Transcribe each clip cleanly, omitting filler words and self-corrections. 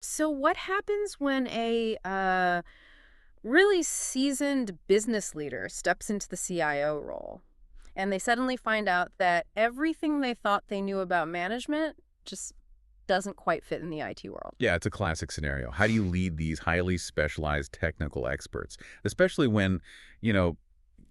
So what happens when a really seasoned business leader steps into the CIO role and they suddenly find out that everything they thought they knew about management just doesn't quite fit in the IT world? Yeah, it's a classic scenario. How do you lead these highly specialized technical experts, especially when, you know,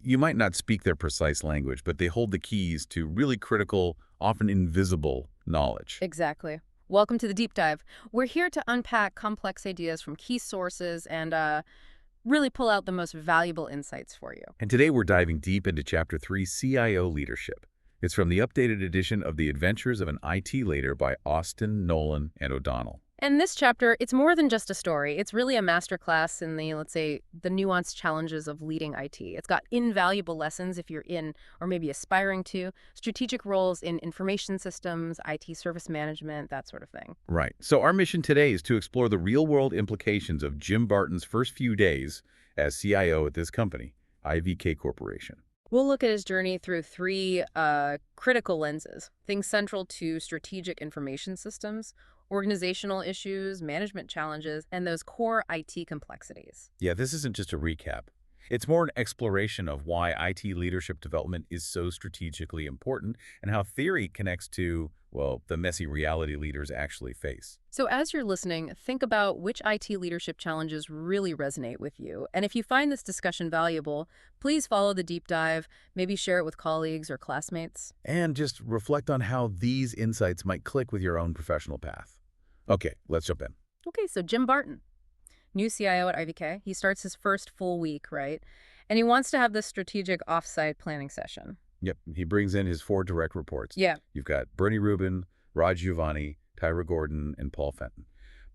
you might not speak their precise language, but they hold the keys to really critical, often invisible knowledge. Exactly. Welcome to the deep dive. We're here to unpack complex ideas from key sources and really pull out the most valuable insights for you. And today we're diving deep into Chapter 3, CIO Leadership. It's from the updated edition of The Adventures of an IT Leader by Austin, Nolan, and O'Donnell. And this chapter, it's more than just a story. It's really a masterclass in the, let's say, the nuanced challenges of leading IT. It's got invaluable lessons if you're in, or maybe aspiring to, strategic roles in information systems, IT service management, that sort of thing. Right. So our mission today is to explore the real-world implications of Jim Barton's first few days as CIO at this company, IVK Corporation. We'll look at his journey through three critical lenses, things central to strategic information systems, organizational issues, management challenges, and those core IT complexities. Yeah, this isn't just a recap. It's more an exploration of why IT leadership development is so strategically important and how theory connects to, well, the messy reality leaders actually face. So as you're listening, think about which IT leadership challenges really resonate with you. And if you find this discussion valuable, please follow the deep dive, maybe share it with colleagues or classmates. And just reflect on how these insights might click with your own professional path. Okay, let's jump in. Okay, so Jim Barton, new CIO at IVK. He starts his first full week, right? And he wants to have this strategic offsite planning session. Yep, he brings in his four direct reports. Yeah. You've got Bernie Rubin, Raj Giovanni, Tyra Gordon, and Paul Fenton.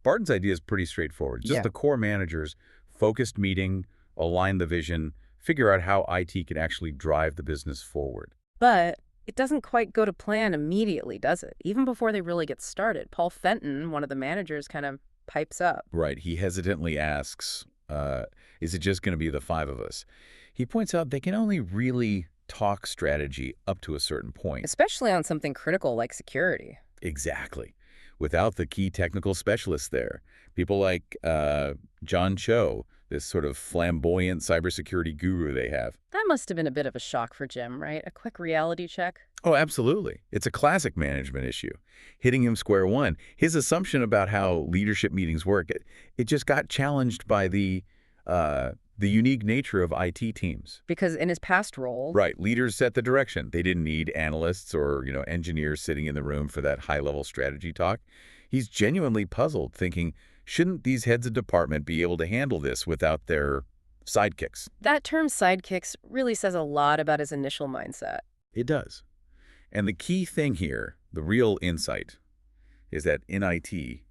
Barton's idea is pretty straightforward. Just Yeah. the core managers, focused meeting, align the vision, figure out how IT can actually drive the business forward. But it doesn't quite go to plan immediately, does it? Even before they really get started. Paul Fenton, one of the managers, kind of pipes up. Right, he hesitantly asks, is it just going to be the five of us? He points out they can only really talk strategy up to a certain point. Especially on something critical like security. Exactly. Without the key technical specialists there. People like John Cho, this sort of flamboyant cybersecurity guru they have. That must have been a bit of a shock for Jim, right? A quick reality check. Oh, absolutely. It's a classic management issue. Hitting him square one. His assumption about how leadership meetings work, it just got challenged by the unique nature of IT teams. Because in his past role, Right. Leaders set the direction. They didn't need analysts or, engineers sitting in the room for that high-level strategy talk. He's genuinely puzzled, thinking, shouldn't these heads of department be able to handle this without their sidekicks? that term sidekicks really says a lot about his initial mindset. It does. And the key thing here, the real insight, is that in IT,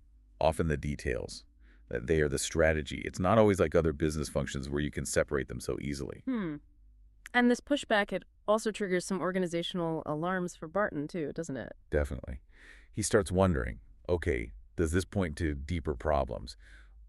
often the details, that they are the strategy. It's not always like other business functions where you can separate them so easily. And this pushback, it also triggers some organizational alarms for Barton, too, doesn't it? Definitely. He starts wondering, okay, does this point to deeper problems?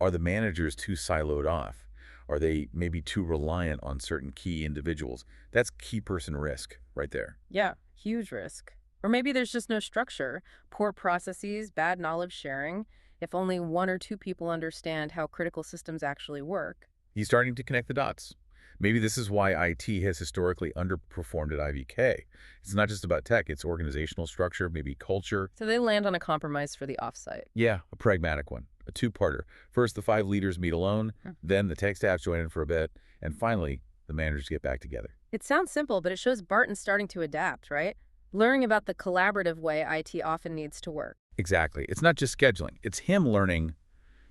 Are the managers too siloed off? Are they maybe too reliant on certain key individuals? That's key person risk right there. Yeah, huge risk. Or maybe there's just no structure, poor processes, bad knowledge sharing. If only one or two people understand how critical systems actually work. He's starting to connect the dots. Maybe this is why IT has historically underperformed at IVK. It's not just about tech, it's organizational structure, maybe culture. So they land on a compromise for the offsite. Yeah, a pragmatic one, a two-parter. First, the five leaders meet alone, then the tech staff join in for a bit, and finally, the managers get back together. It sounds simple, but it shows Barton starting to adapt, right? Learning about the collaborative way IT often needs to work. Exactly. It's not just scheduling. It's him learning.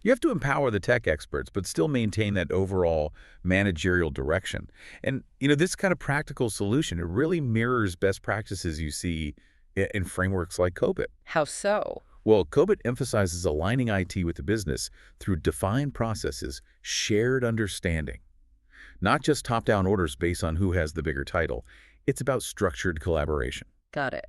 You have to empower the tech experts, but still maintain that overall managerial direction. And, this kind of practical solution, it really mirrors best practices you see in frameworks like COBIT. How so? Well, COBIT emphasizes aligning IT with the business through defined processes, shared understanding. Not just top-down orders based on who has the bigger title. It's about structured collaboration. Got it.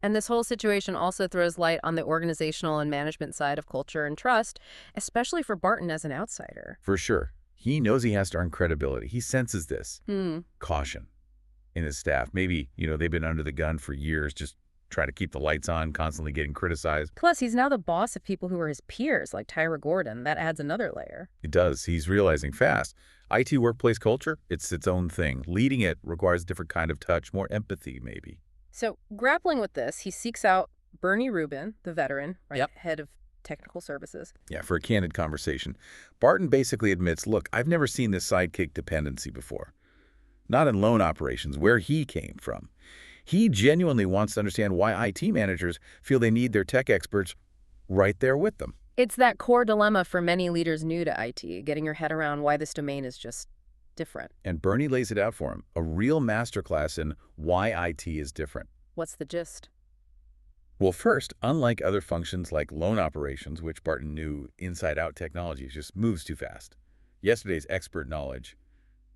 And this whole situation also throws light on the organizational and management side of culture and trust, especially for Barton as an outsider. For sure. He knows he has to earn credibility. He senses this. Caution in his staff. Maybe, they've been under the gun for years, just try to keep the lights on, constantly getting criticized. Plus, he's now the boss of people who are his peers, like Tyra Gordon. That adds another layer. It does. He's realizing fast. IT workplace culture, it's its own thing. Leading it requires a different kind of touch, more empathy, maybe. So, grappling with this, he seeks out Bernie Rubin, the veteran, right, Yep. head of technical services. Yeah, for a candid conversation. Barton basically admits, look, I've never seen this sidekick dependency before. Not in loan operations, where he came from. He genuinely wants to understand why IT managers feel they need their tech experts right there with them. It's that core dilemma for many leaders new to IT, getting your head around why this domain is just different. And Bernie lays it out for him, a real masterclass in why IT is different. What's the gist? Well, first, unlike other functions like loan operations, which Barton knew inside-out technology just moves too fast. Yesterday's expert knowledge,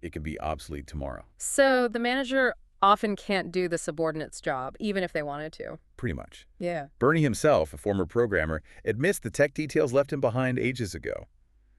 it can be obsolete tomorrow. So the manager often can't do the subordinate's job, even if they wanted to. Pretty much. Yeah. Bernie himself, a former programmer, admits the tech details left him behind ages ago.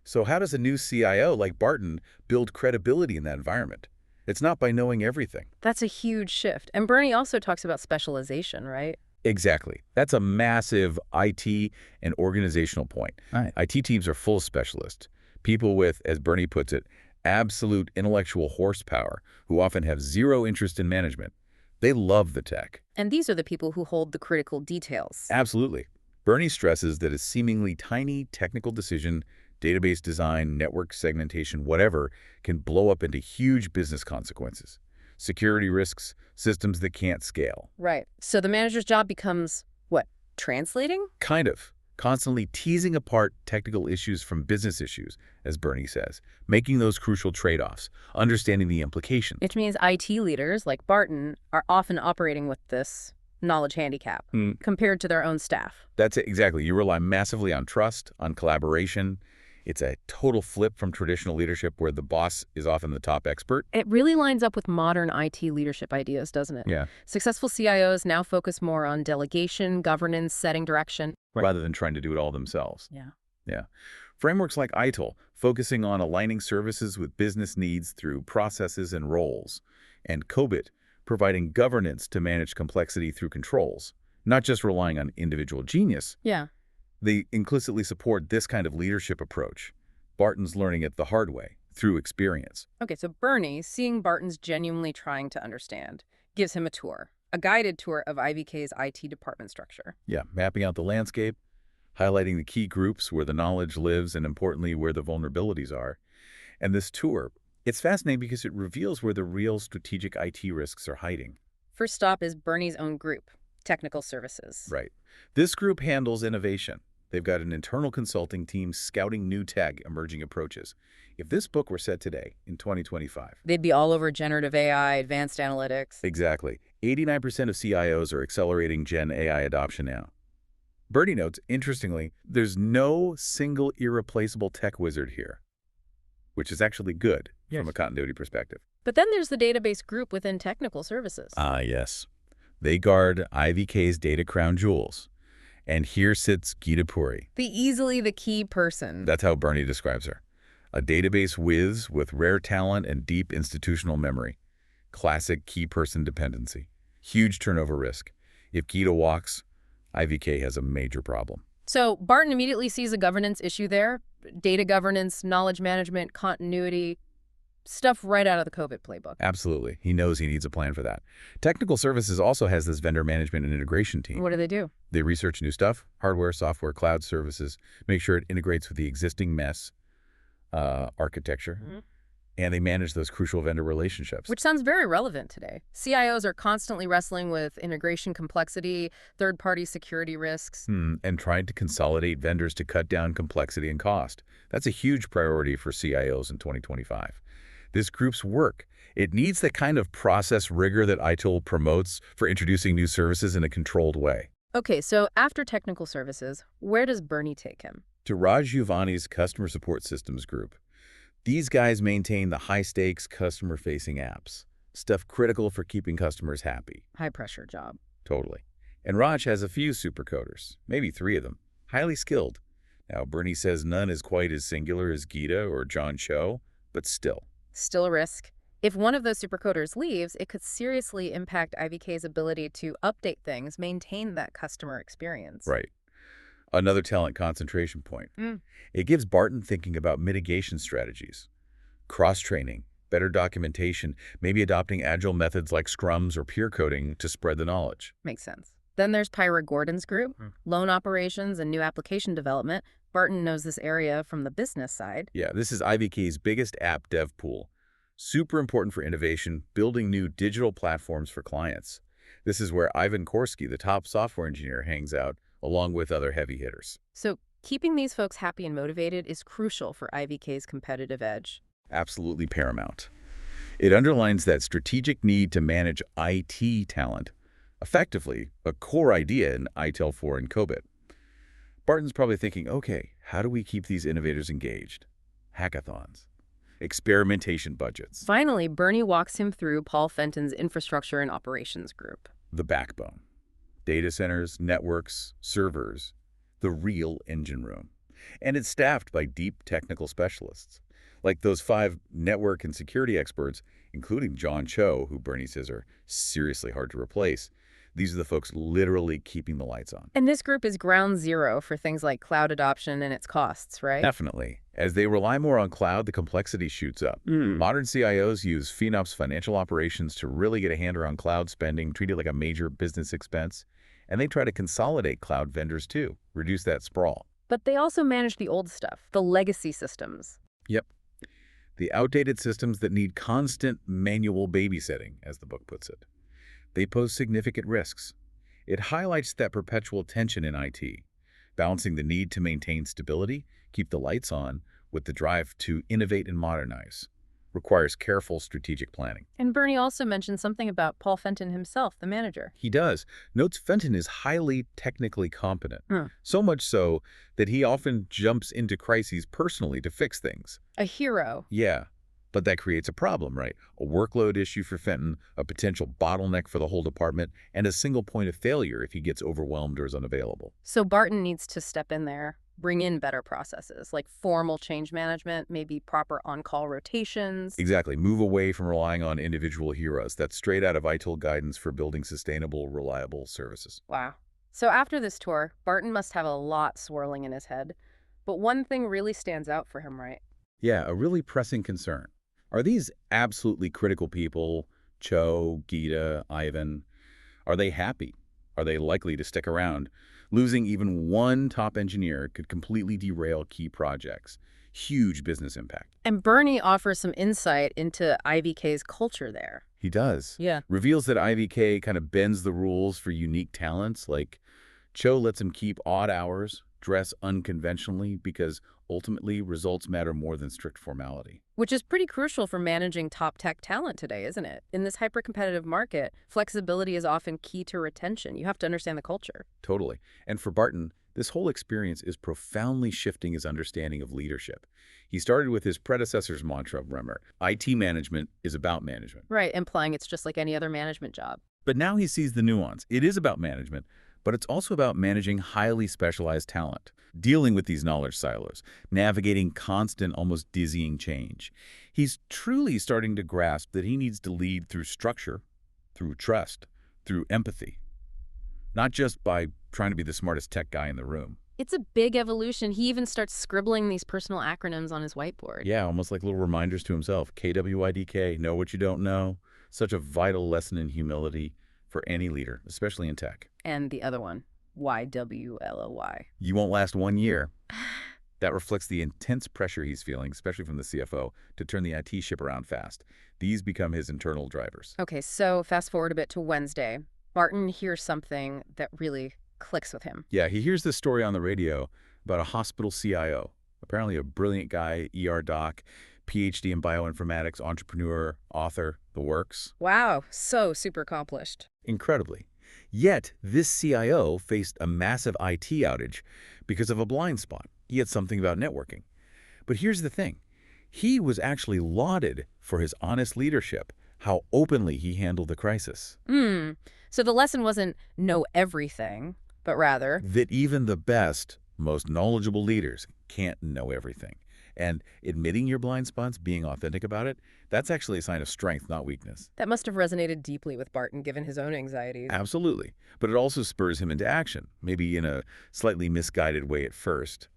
So how does a new CIO like Barton build credibility in that environment? It's not by knowing everything. That's a huge shift. And Bernie also talks about specialization, right? Exactly. That's a massive IT and organizational point. Right. IT teams are full of specialists, people with, as Bernie puts it, absolute intellectual horsepower who often have zero interest in management. They love the tech. And these are the people who hold the critical details. Absolutely. Bernie stresses that a seemingly tiny technical decision, database design, network segmentation, whatever, can blow up into huge business consequences. Security risks, systems that can't scale. Right. So the manager's job becomes, what, translating? Kind of. Constantly teasing apart technical issues from business issues, as Bernie says, making those crucial trade-offs, understanding the implications. Which means IT leaders, like Barton, are often operating with this knowledge handicap compared to their own staff. That's it, exactly. You rely massively on trust, on collaboration. It's a total flip from traditional leadership where the boss is often the top expert. It really lines up with modern IT leadership ideas, doesn't it? Yeah. Successful CIOs now focus more on delegation, governance, setting direction. Rather than trying to do it all themselves. Yeah. Yeah. Frameworks like ITIL, focusing on aligning services with business needs through processes and roles. And COBIT, providing governance to manage complexity through controls, not just relying on individual genius. Yeah. They implicitly support this kind of leadership approach. Barton's learning it the hard way, through experience. Okay, so Bernie, seeing Barton's genuinely trying to understand, gives him a tour, a guided tour of IVK's IT department structure. Yeah, mapping out the landscape, highlighting the key groups where the knowledge lives, and importantly, where the vulnerabilities are. And this tour, it's fascinating because it reveals where the real strategic IT risks are hiding. First stop is Bernie's own group, Technical Services. Right. This group handles innovation. They've got an internal consulting team scouting new tech, emerging approaches. If this book were set today, in 2025... They'd be all over generative AI, advanced analytics. Exactly. 89% of CIOs are accelerating Gen AI adoption now. Bernie notes, interestingly, there's no single irreplaceable tech wizard here, which is actually good from a continuity perspective. But then there's the database group within Technical Services. Ah, yes. They guard IVK's data crown jewels. And here sits Geeta Puri. Easily the key person. That's how Bernie describes her. A database whiz with rare talent and deep institutional memory. Classic key person dependency. Huge turnover risk. If Geeta walks, IVK has a major problem. So Barton immediately sees a governance issue there. Data governance, knowledge management, continuity, stuff right out of the COVID playbook. Absolutely. He knows he needs a plan for that. Technical Services also has this vendor management and integration team. What do they do? They research new stuff, hardware, software, cloud services, make sure it integrates with the existing MES architecture, and they manage those crucial vendor relationships. Which sounds very relevant today. CIOs are constantly wrestling with integration complexity, third-party security risks. And trying to consolidate vendors to cut down complexity and cost. That's a huge priority for CIOs in 2025. This group's work, it needs the kind of process rigor that ITIL promotes for introducing new services in a controlled way. Okay, so after Technical Services, where does Bernie take him? To Raj Yuvani's Customer Support Systems group. These guys maintain the high-stakes customer-facing apps, stuff critical for keeping customers happy. High-pressure job. Totally. And Raj has a few supercoders, maybe 3 of them, highly skilled. Now, Bernie says none is quite as singular as Geeta or John Cho, but still. Still a risk. If one of those supercoders leaves, it could seriously impact IVK's ability to update things, maintain that customer experience. Right. Another talent concentration point. Mm, It gives Barton thinking about mitigation strategies, cross-training, better documentation, maybe adopting agile methods like scrums or peer coding to spread the knowledge. makes sense. Then there's Pyra Gordon's group, loan operations and new application development. Barton knows this area from the business side. Yeah, this is IVK's biggest app dev pool. Super important for innovation, building new digital platforms for clients. This is where Ivan Korsky, the top software engineer, hangs out, along with other heavy hitters. So keeping these folks happy and motivated is crucial for IVK's competitive edge. Absolutely paramount. It underlines that strategic need to manage IT talent, effectively a core idea in ITEL 4 and COBIT. Barton's probably thinking, okay, how do we keep these innovators engaged? Hackathons, experimentation budgets, Finally, Bernie walks him through Paul Fenton's infrastructure and operations group. the backbone, data centers, networks, servers, the real engine room. And it's staffed by deep technical specialists, like those 5 network and security experts, including John Cho, who Bernie says are seriously hard to replace. These are the folks literally keeping the lights on. And this group is ground zero for things like cloud adoption and its costs, right? Definitely. As they rely more on cloud, the complexity shoots up. Modern CIOs use FinOps financial operations to really get a handle on cloud spending, treat it like a major business expense. And they try to consolidate cloud vendors too, reduce that sprawl. But they also manage the old stuff, the legacy systems. Yep. The outdated systems that need constant manual babysitting, as the book puts it. They pose significant risks. It highlights that perpetual tension in IT, balancing the need to maintain stability, keep the lights on, with the drive to innovate and modernize. Requires careful strategic planning. And Bernie also mentioned something about Paul Fenton himself, the manager. He does. Notes Fenton is highly technically competent, Hmm. so much so that he often jumps into crises personally to fix things. A hero. Yeah, but that creates a problem, right? A workload issue for Fenton, a potential bottleneck for the whole department, and a single point of failure if he gets overwhelmed or is unavailable. So Barton needs to step in there, bring in better processes, like formal change management, maybe proper on-call rotations. Exactly. Move away from relying on individual heroes. That's straight out of ITIL guidance for building sustainable, reliable services. Wow. So after this tour, Barton must have a lot swirling in his head. But one thing really stands out for him, right? Yeah, a really pressing concern. Are these absolutely critical people, Cho, Gita, Ivan, are they happy? Are they likely to stick around? Losing even one top engineer could completely derail key projects. Huge business impact. And Bernie offers some insight into IVK's culture there. He does. Yeah. Reveals that IVK kind of bends the rules for unique talents, like Cho lets him keep odd hours, dress unconventionally, because ultimately results matter more than strict formality. Which is pretty crucial for managing top tech talent today, isn't it? In this hyper-competitive market, flexibility is often key to retention. You have to understand the culture. Totally. And for Barton, this whole experience is profoundly shifting his understanding of leadership. He started with his predecessor's mantra, remember, IT management is about management. Right, implying it's just like any other management job. But now he sees the nuance. It is about management, but it's also about managing highly specialized talent, dealing with these knowledge silos, navigating constant, almost dizzying change. He's truly starting to grasp that he needs to lead through structure, through trust, through empathy, not just by trying to be the smartest tech guy in the room. It's a big evolution. He even starts scribbling these personal acronyms on his whiteboard. Yeah, almost like little reminders to himself. KWIDK, know what you don't know. Such a vital lesson in humility for any leader, especially in tech. And the other one, YWLOY. You won't last 1 year. That reflects the intense pressure he's feeling, especially from the CFO, to turn the IT ship around fast. These become his internal drivers. Okay, so fast forward a bit to Wednesday. Barton hears something that really clicks with him. Yeah, he hears this story on the radio about a hospital CIO, apparently a brilliant guy, ER doc, PhD in bioinformatics, entrepreneur, author, the works. Wow, so super accomplished. Incredibly. Yet, this CIO faced a massive IT outage because of a blind spot. He had something about networking. But here's the thing. He was actually lauded for his honest leadership, how openly he handled the crisis. So the lesson wasn't know everything, but rather, That even the best, most knowledgeable leaders can't know everything. And admitting your blind spots, being authentic about it, that's actually a sign of strength, not weakness. That must have resonated deeply with Barton, given his own anxieties. Absolutely. But it also spurs him into action, maybe in a slightly misguided way at first.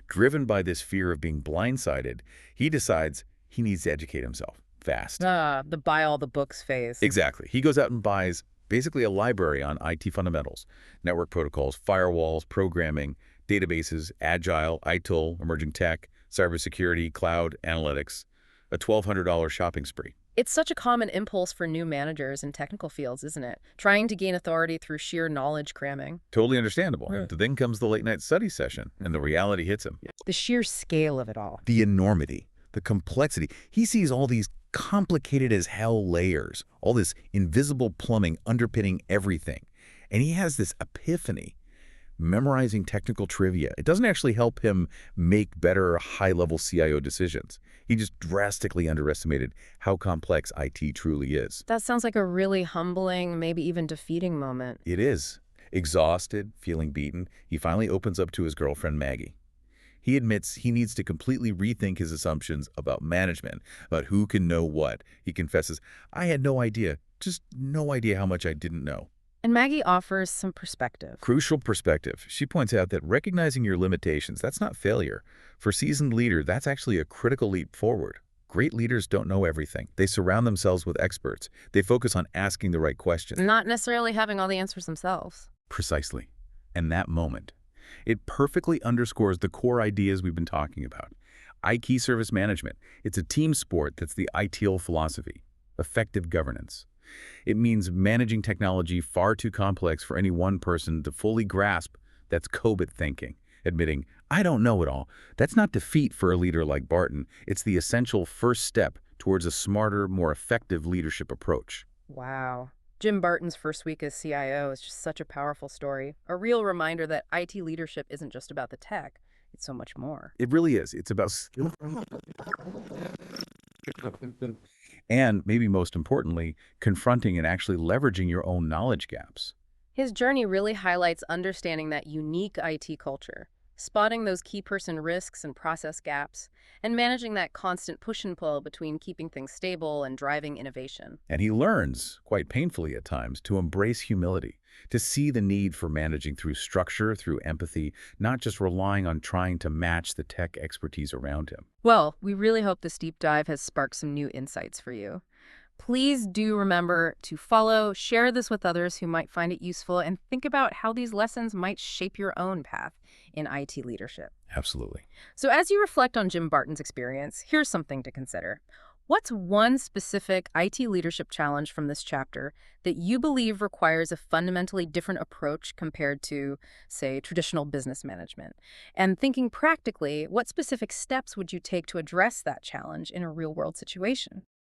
Driven by this fear of being blindsided, he decides he needs to educate himself fast. Ah, the buy all the books phase. Exactly. He goes out and buys basically a library on IT fundamentals, network protocols, firewalls, programming, databases, agile, ITIL, emerging tech, cybersecurity, cloud, analytics, a $1,200 shopping spree. It's such a common impulse for new managers in technical fields, isn't it? Trying to gain authority through sheer knowledge cramming. Totally understandable. Right. Then comes the late night study session, and the reality hits him. The sheer scale of it all. The enormity, the complexity. He sees all these complicated as hell layers, all this invisible plumbing underpinning everything. And he has this epiphany. Memorizing technical trivia, it doesn't actually help him make better high-level CIO decisions. He just drastically underestimated how complex IT truly is. That sounds like a really humbling, maybe even defeating moment. It is. Exhausted, feeling beaten, he finally opens up to his girlfriend, Maggie. He admits he needs to completely rethink his assumptions about management, about who can know what. He confesses, I had no idea, just no idea how much I didn't know. And Maggie offers some perspective. Crucial perspective. She points out that recognizing your limitations, that's not failure. For a seasoned leader, that's actually a critical leap forward. Great leaders don't know everything. They surround themselves with experts. They focus on asking the right questions. Not necessarily having all the answers themselves. Precisely. And that moment, it perfectly underscores the core ideas we've been talking about. IT service management. It's a team sport that's the ITIL philosophy. Effective governance. It means managing technology far too complex for any one person to fully grasp. That's COBIT thinking. Admitting, I don't know it all. That's not defeat for a leader like Barton. It's the essential first step towards a smarter, more effective leadership approach. Wow. Jim Barton's first week as CIO is just such a powerful story. A real reminder that IT leadership isn't just about the tech. It's so much more. It really is. It's about skill. And maybe most importantly, confronting and actually leveraging your own knowledge gaps. His journey really highlights understanding that unique IT culture, spotting those key person risks and process gaps, and managing that constant push and pull between keeping things stable and driving innovation. And he learns, quite painfully at times, to embrace humility, to see the need for managing through structure, through empathy, not just relying on trying to match the tech expertise around him. Well, we really hope this deep dive has sparked some new insights for you. Please do remember to follow, share this with others who might find it useful, and think about how these lessons might shape your own path in IT leadership. Absolutely. So as you reflect on Jim Barton's experience, here's something to consider. What's one specific IT leadership challenge from this chapter that you believe requires a fundamentally different approach compared to, say, traditional business management? And thinking practically, what specific steps would you take to address that challenge in a real-world situation?